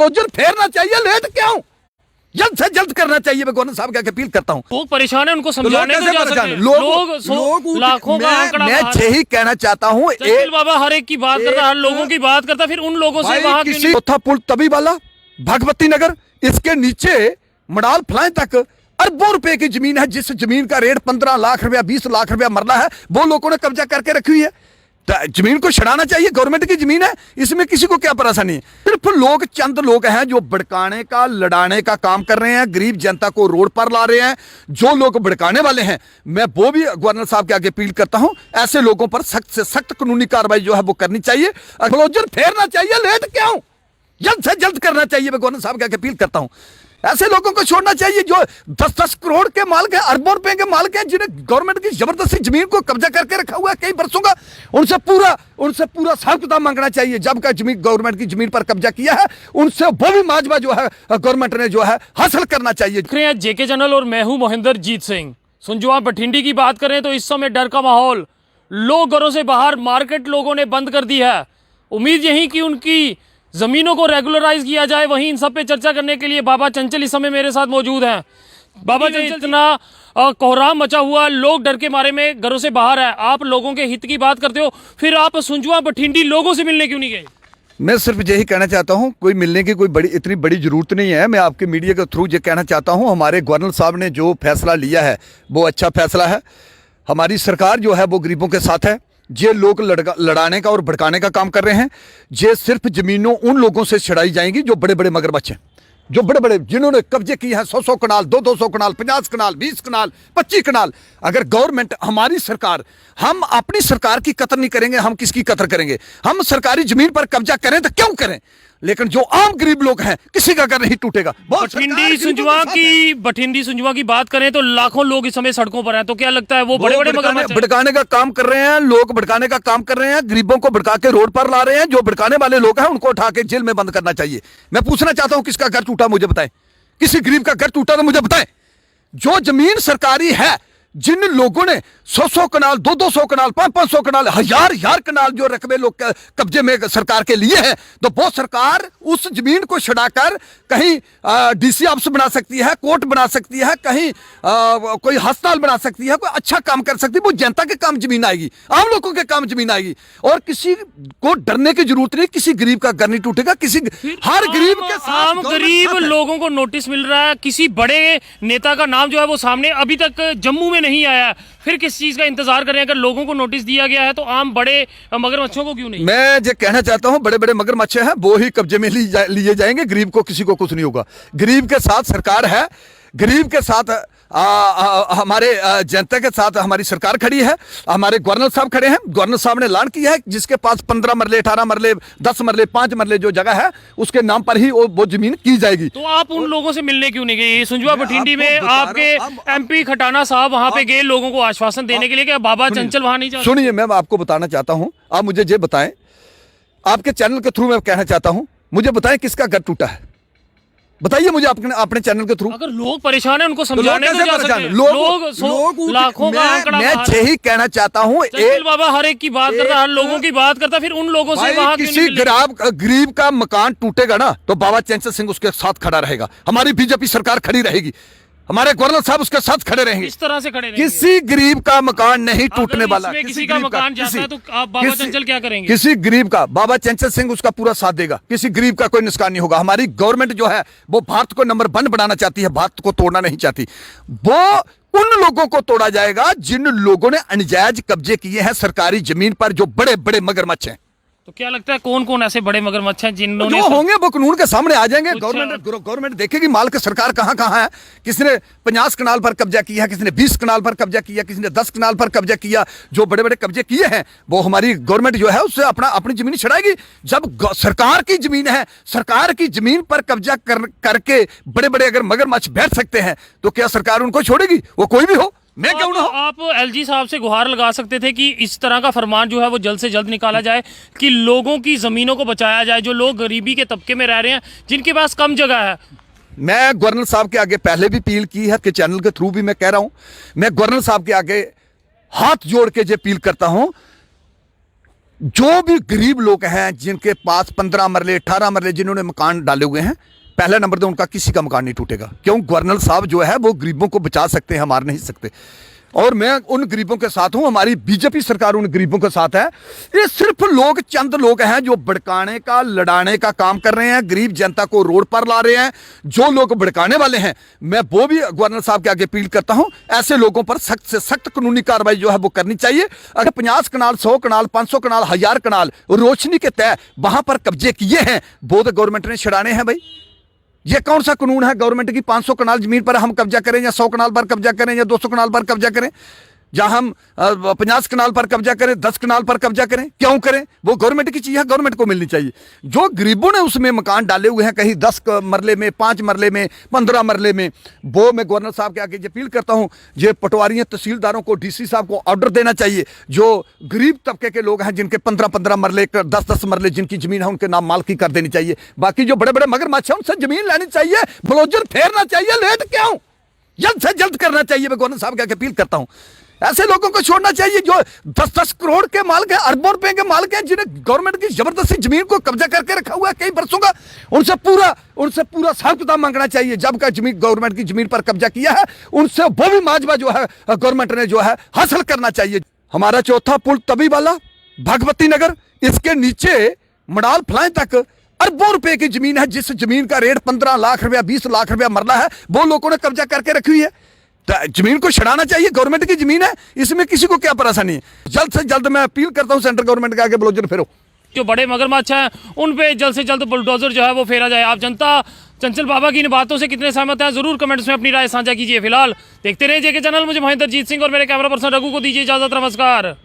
Closure फेरना चाहिए, late क्यों? जल्द से जल्द करना चाहिए। मैं गवर्नर साहब की अपील करता हूँ। लोग परेशान है, उनको समझाने लोग तो जा कैसे सकते हैं। लोग लाखों का आंकड़ा मैं यही कहना चाहता हूँ, चंचल बाबा हर एक की बात करता, हर लोगों की बात करता, फिर उन लोगों से वहां क्यों नहीं? चौथा पुल तभी वाला भगवती नगर, इसके नीचे मडाल फलाएं तक अरबों रुपए की जमीन है, जिस जमीन का रेट 15 लाख रुपया 20 लाख रुपया मरला है, वो लोगों ने कब्जा करके रखी हुई है। जमीन को छड़ाना चाहिए, गवर्नमेंट की जमीन है, इसमें किसी को क्या परेशानी है। सिर्फ लोग, चंद लोग हैं जो भड़काने का, लड़ाने का काम कर रहे हैं, गरीब जनता को रोड पर ला रहे हैं। जो लोग भड़काने वाले हैं, मैं वो भी गवर्नर साहब के आगे अपील करता हूं, ऐसे लोगों पर सख्त से सख्त कानूनी कार्रवाई जो है वो करनी चाहिए। क्लोजर फेरना चाहिए, लेट क्यों? जल्द से जल्द करना चाहिए। मैं गवर्नर साहब के आगे अपील करता हूं, ऐसे लोगों को छोड़ना चाहिए जो 10-10 करोड़ के मालिक हैं, अरबों रुपए के मालिक हैं, जिन्हें गवर्नमेंट की जबरदस्ती जमीन को कब्जा करके रखा हुआ है कई बरसों का। उनसे पूरा हिसाब किताब मांगना चाहिए। जब का जमीन गवर्नमेंट की जमीन पर कब्जा किया है, उनसे वो भी माजबा जो है गवर्नमेंट ने जो है हासिल करना चाहिए। जेके चैनल और मैं हूं मोहिंदर जीत सिंह। सुंजवा बठिंडी की बात करें तो इस समय डर का माहौल, लोग घरों से बाहर, मार्केट लोगों ने बंद कर दी है। उम्मीद यही कि उनकी जमीनों को रेगुलराइज किया जाए। वहीं इन सब पे चर्चा करने के लिए बाबा चंचल इस समय मेरे साथ मौजूद हैं। बाबा चंचल, इतना कोहराम मचा हुआ, लोग डर के मारे में घरों से बाहर है, आप लोगों के हित की बात करते हो, फिर आप सुंजवा बठिंडी लोगों से मिलने क्यों नहीं गए? मैं सिर्फ यही कहना चाहता हूं, कोई मिलने की कोई इतनी बड़ी जरूरत नहीं है। मैं आपके मीडिया के थ्रू ये कहना चाहता हूं, हमारे गवर्नर साहब ने जो फैसला लिया है वो अच्छा फैसला है। हमारी सरकार जो है वो गरीबों के साथ है। ये लोग लड़ाने का और भड़काने का काम कर रहे हैं। ये सिर्फ जमीनों उन लोगों से छड़ाई जाएंगी जो बड़े बड़े मगरमच्छ हैं, जो बड़े बड़े, जिन्होंने कब्जे किए हैं 100-100 कनाल, 200-200 कनाल, 50 कनाल, 20 कनाल, 25 कनाल। अगर गवर्नमेंट, हमारी सरकार, हम अपनी सरकार की कतर नहीं करेंगे, हम किसकी कतर करेंगे? हम सरकारी जमीन पर कब्जा करें तो क्यों करें, लेकिन जो आम गरीब लोग हैं किसी का घर नहीं टूटेगा। बठिंडी सुंजवा की बात करें तो लाखों लोग इस समय सड़कों पर हैं, तो क्या लगता है वो बड़े बड़े मगरमच्छ भड़काने का काम कर रहे हैं? लोग भड़काने का काम कर रहे हैं, गरीबों को भड़का के रोड पर ला रहे हैं। जो भड़काने वाले लोग हैं उनको उठा के जेल में बंद करना चाहिए। मैं पूछना चाहता हूं, किसका घर टूटा मुझे बताएं, किसी गरीब का घर टूटा तो मुझे बताएं। जो जमीन सरकारी है, जिन लोगों ने 100-100 कनाल, 200-200 कनाल, 500-500 कनाल, हजार कनाल जो रकबे लोग कब्जे में सरकार के लिए हैं, तो वो सरकार उस जमीन को छुड़ाकर कहीं डीसी ऑफिस बना सकती है, कोर्ट बना सकती है, कहीं कोई अस्पताल बना सकती है, कोई अच्छा काम कर सकती है। वो जनता के काम जमीन आएगी, आम लोगों के काम जमीन आएगी, और किसी को डरने की जरूरत नहीं। किसी गरीब का घर नहीं टूटेगा। हर गरीब के साथ, आम गरीब लोगों को नोटिस मिल रहा है। किसी बड़े नेता का नाम जो है वो सामने अभी तक जम्मू में नहीं आया, फिर किस चीज का इंतजार करें? अगर लोगों को नोटिस दिया गया है तो आम बड़े मगरमच्छों को क्यों नहीं? मैं ये कहना चाहता हूं, बड़े बड़े मगरमच्छ हैं वो ही कब्जे में लिए जाएंगे, गरीब को किसी को कुछ नहीं होगा। गरीब के साथ सरकार है, गरीब के साथ हमारे जनता के साथ हमारी सरकार खड़ी है, हमारे गवर्नर साहब खड़े हैं। गवर्नर साहब ने ऐलान किया है, जिसके पास 15 मरले, 18 मरले, 10 मरले, 5 मरले जो जगह है, उसके नाम पर ही वो जमीन की जाएगी। तो आप उन लोगों से मिलने क्यों नहीं गए? सुंजवा बठिंडी में आपके एमपी खटाना साहब वहां पे गए लोगों को आश्वासन देने के लिए कि बाबा चंचल वहां नहीं जा। सुनिए, मैं आपको बताना चाहता हूं, आप मुझे ये बताएं, आपके चैनल के थ्रू मैं कहना चाहता हूं, मुझे बताएं किसका घर टूटा है, बताइए मुझे अपने चैनल के थ्रू। अगर लोग परेशान हैं उनको समझाने तो जा सकते हैं। लोग लाखों का आंकड़ा, मैं यही कहना चाहता हूँ, चंचल बाबा हर एक की बात करता, हर लोगों की बात करता, फिर उन लोगों से वहां किसी गरीब का मकान टूटेगा ना तो बाबा चंचल सिंह उसके साथ खड़ा रहेगा, हमारी बीजेपी सरकार खड़ी रहेगी, हमारे गवर्नर साहब उसके साथ खड़े रहेंगे। इस तरह से खड़े रहेंगे। किसी गरीब का मकान नहीं टूटने वाला। किसी का मकान जाता है तो आप बाबा चंचल क्या करेंगे? किसी गरीब का, बाबा चंचल सिंह उसका पूरा साथ देगा। किसी गरीब का कोई नुकसान नहीं होगा। हमारी गवर्नमेंट जो है वो भारत को नंबर 1 बनाना चाहती है, भारत को तोड़ना नहीं चाहती। वो उन लोगों को तोड़ा जाएगा जिन लोगों ने अनजायज कब्जे किए हैं सरकारी जमीन पर, जो बड़े बड़े मगरमच्छ हैं। तो क्या लगता है कौन कौन ऐसे बड़े मगरमच्छ हैं जिन्होंने जो होंगे वो कानून के सामने आ जाएंगे। गवर्नमेंट देखेगी माल की सरकार कहां कहां है। किसी ने 50 कनाल पर कब्जा किया, किसी ने 20 कनाल पर कब्जा किया, किसी ने 10 कनाल पर कब्जा किया। जो बड़े बड़े कब्जे किए हैं वो हमारी गवर्नमेंट जो है उससे अपनी जमीन छड़ाएगी। जब सरकार की जमीन है, सरकार की जमीन पर कब्जा करके बड़े बड़े अगर मगरमच्छ बैठ सकते हैं तो क्या सरकार उनको छोड़ेगी? वो कोई भी हो, मैं क्यों ना हो। आप एलजी साहब से गुहार लगा सकते थे कि इस तरह का फरमान जो है वो जल्द से जल्द निकाला जाए कि लोगों की जमीनों को बचाया जाए, जो लोग गरीबी के तबके में रह रहे हैं, जिनके पास कम जगह है। मैं गवर्नर साहब के आगे पहले भी अपील की है, कि चैनल के थ्रू भी मैं कह रहा हूं, मैं गवर्नर साहब के आगे हाथ जोड़ के जो अपील करता हूं, जो भी गरीब लोग हैं जिनके पास 15 मरले 18 मरले जिन्होंने मकान डाले हुए हैं, पहला नंबर तो उनका किसी का मकान नहीं टूटेगा। क्यों? गवर्नर साहब जो है वो गरीबों को बचा सकते हैं, मार नहीं सकते। और मैं उन गरीबों के साथ हूं, हमारी बीजेपी सरकार उन गरीबों के साथ है। ये सिर्फ लोग, चंद लोग हैं जो भड़काने का, लड़ाने का काम कर रहे हैं, गरीब जनता को रोड पर ला रहे हैं। जो लोग भड़काने वाले हैं, मैं वो भी गवर्नर साहब के आगे अपील करता हूं, ऐसे लोगों पर सख्त से सख्त कानूनी कार्रवाई जो है वो करनी चाहिए। अगर 50 कनाल, 100 कनाल, 500 कनाल, 1000 कनाल रोशनी के तय वहां पर कब्जे किए हैं, वो तो गवर्नमेंट ने छुड़ाने हैं। भाई ये कौन सा कानून है गवर्नमेंट की 500 कनाल जमीन पर हम कब्जा करें, या 100 कनाल पर कब्जा करें, या 200 कनाल पर कब्जा करें, जहां हम 50 कनाल पर कब्जा करें, 10 कनाल पर कब्जा करें? क्यों करें? वो गवर्नमेंट की चीज है, गवर्नमेंट को मिलनी चाहिए। जो गरीबों ने उसमें मकान डाले हुए हैं, कहीं 10 मरले में, 5 मरले में, 15 मरले में, वो मैं गवर्नर साहब के आगे ये अपील करता हूं, ये पटवारियों, तहसीलदारों को, डीसी साहब को ऑर्डर देना चाहिए। जो गरीब तबके के लोग हैं, जिनके 15-15 मरले, 10-10 मरले जिनकी जमीन है, उनके नाम मालकी कर देनी चाहिए। बाकी जो बड़े बड़े मगरमच्छ हैं, उनसे जमीन लेनी चाहिए, बुलडोजर फेरना चाहिए। लेट क्यों? जल्द से जल्द करना चाहिए। मैं गवर्नर साहब के आगे अपील करता हूं, ऐसे लोगों को छोड़ना चाहिए जो 10-10 करोड़ के मालिक हैं, अरबों रुपए के मालिक हैं, जिन्हें गवर्नमेंट की जबरदस्ती जमीन को कब्जा करके रखा हुआ है कई वर्षों का। उनसे पूरा हिसाब किताब मांगना चाहिए। जब का जमीन गवर्नमेंट की जमीन पर कब्जा किया है, उनसे वो भी माजबा जो है गवर्नमेंट ने जो है हासिल करना चाहिए। हमारा चौथा पुल तभी वाला भगवती नगर, इसके नीचे मडाल फलाएं तक अरबों रुपए की जमीन है, जिस जमीन का रेट 15 लाख रुपया, 20 लाख रुपया मरला है, वो लोगों ने कब्जा करके रखी हुई है। तो जमीन को छड़ाना चाहिए, गवर्नमेंट की जमीन है, इसमें किसी को क्या परेशानी है। जल्द से जल्द मैं अपील करता हूं सेंट्रल गवर्नमेंट के आगे बुलडोजर फेरो। जो बड़े मगरमच्छ हैं उन पे जल्द से जल्द बुलडोजर जो है वो फेरा जाए। आप जनता चंचल बाबा की इन बातों से कितने सहमत हैं, जरूर कमेंट्स में अपनी राय साझा कीजिए। फिलहाल देखते रहिए जेके चैनल। मुझे महेंद्र जीत सिंह और मेरे कैमरा पर्सन रघु को दीजिए इजाजत। नमस्कार।